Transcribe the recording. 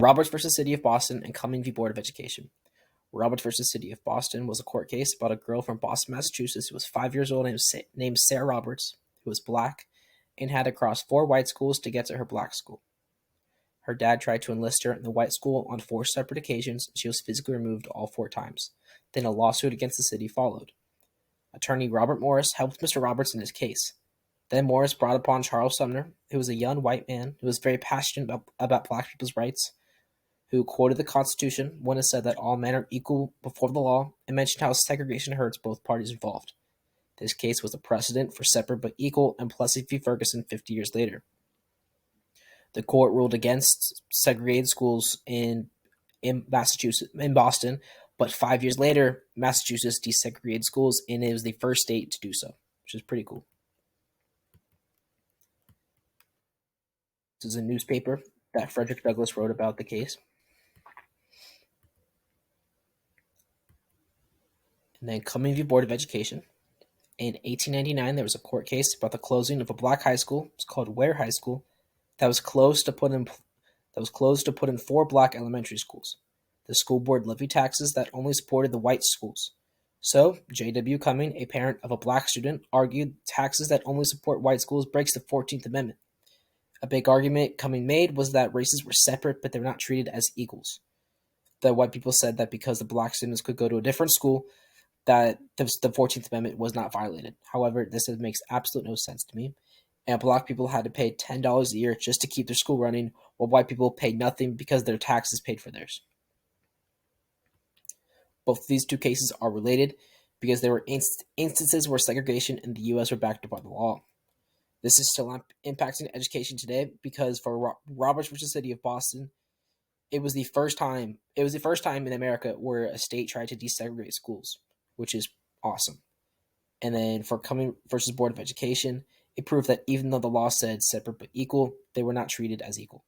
Roberts versus City of Boston and Cumming v. Board of Education. Roberts versus City of Boston was a court case about a girl from Boston, Massachusetts, who was 5 years old, named Sarah Roberts, who was black, and had to cross 4 white schools to get to her black school. Her dad tried to enlist her in the white school on 4 separate occasions, and she was physically removed all 4 times. Then a lawsuit against the city followed. Attorney Robert Morris helped Mr. Roberts in his case. Then Morris brought upon Charles Sumner, who was a young white man who was very passionate about black people's rights, who quoted the Constitution when it said that all men are equal before the law, and mentioned how segregation hurts both parties involved. This case was a precedent for separate but equal and Plessy v. Ferguson 50 years later. The court ruled against segregated schools in Boston, but 5 years later, Massachusetts desegregated schools, and it was the first state to do so, which is pretty cool. This is a newspaper that Frederick Douglass wrote about the case. And then Cumming v. Board of Education. In 1899, there was a court case about the closing of a black high school. It's called Ware High School. That was closed to put in 4 black elementary schools. The school board levied taxes that only supported the white schools. So, J.W. Cumming, a parent of a black student, argued taxes that only support white schools breaks the 14th Amendment. A big argument Cumming made was that races were separate, but they were not treated as equals. The white people said that because the black students could go to a different school, that the 14th Amendment was not violated. However, this makes absolute no sense to me. And black people had to pay $10 a year just to keep their school running, while white people paid nothing because their taxes paid for theirs. Both of these 2 cases are related because there were instances where segregation in the U.S. were backed up by the law. This is still impacting education today because for Roberts versus City of Boston, it was the first time in America where a state tried to desegregate schools, which is awesome. And then for Cumming versus Board of Education, it proved that even though the law said separate but equal, they were not treated as equal.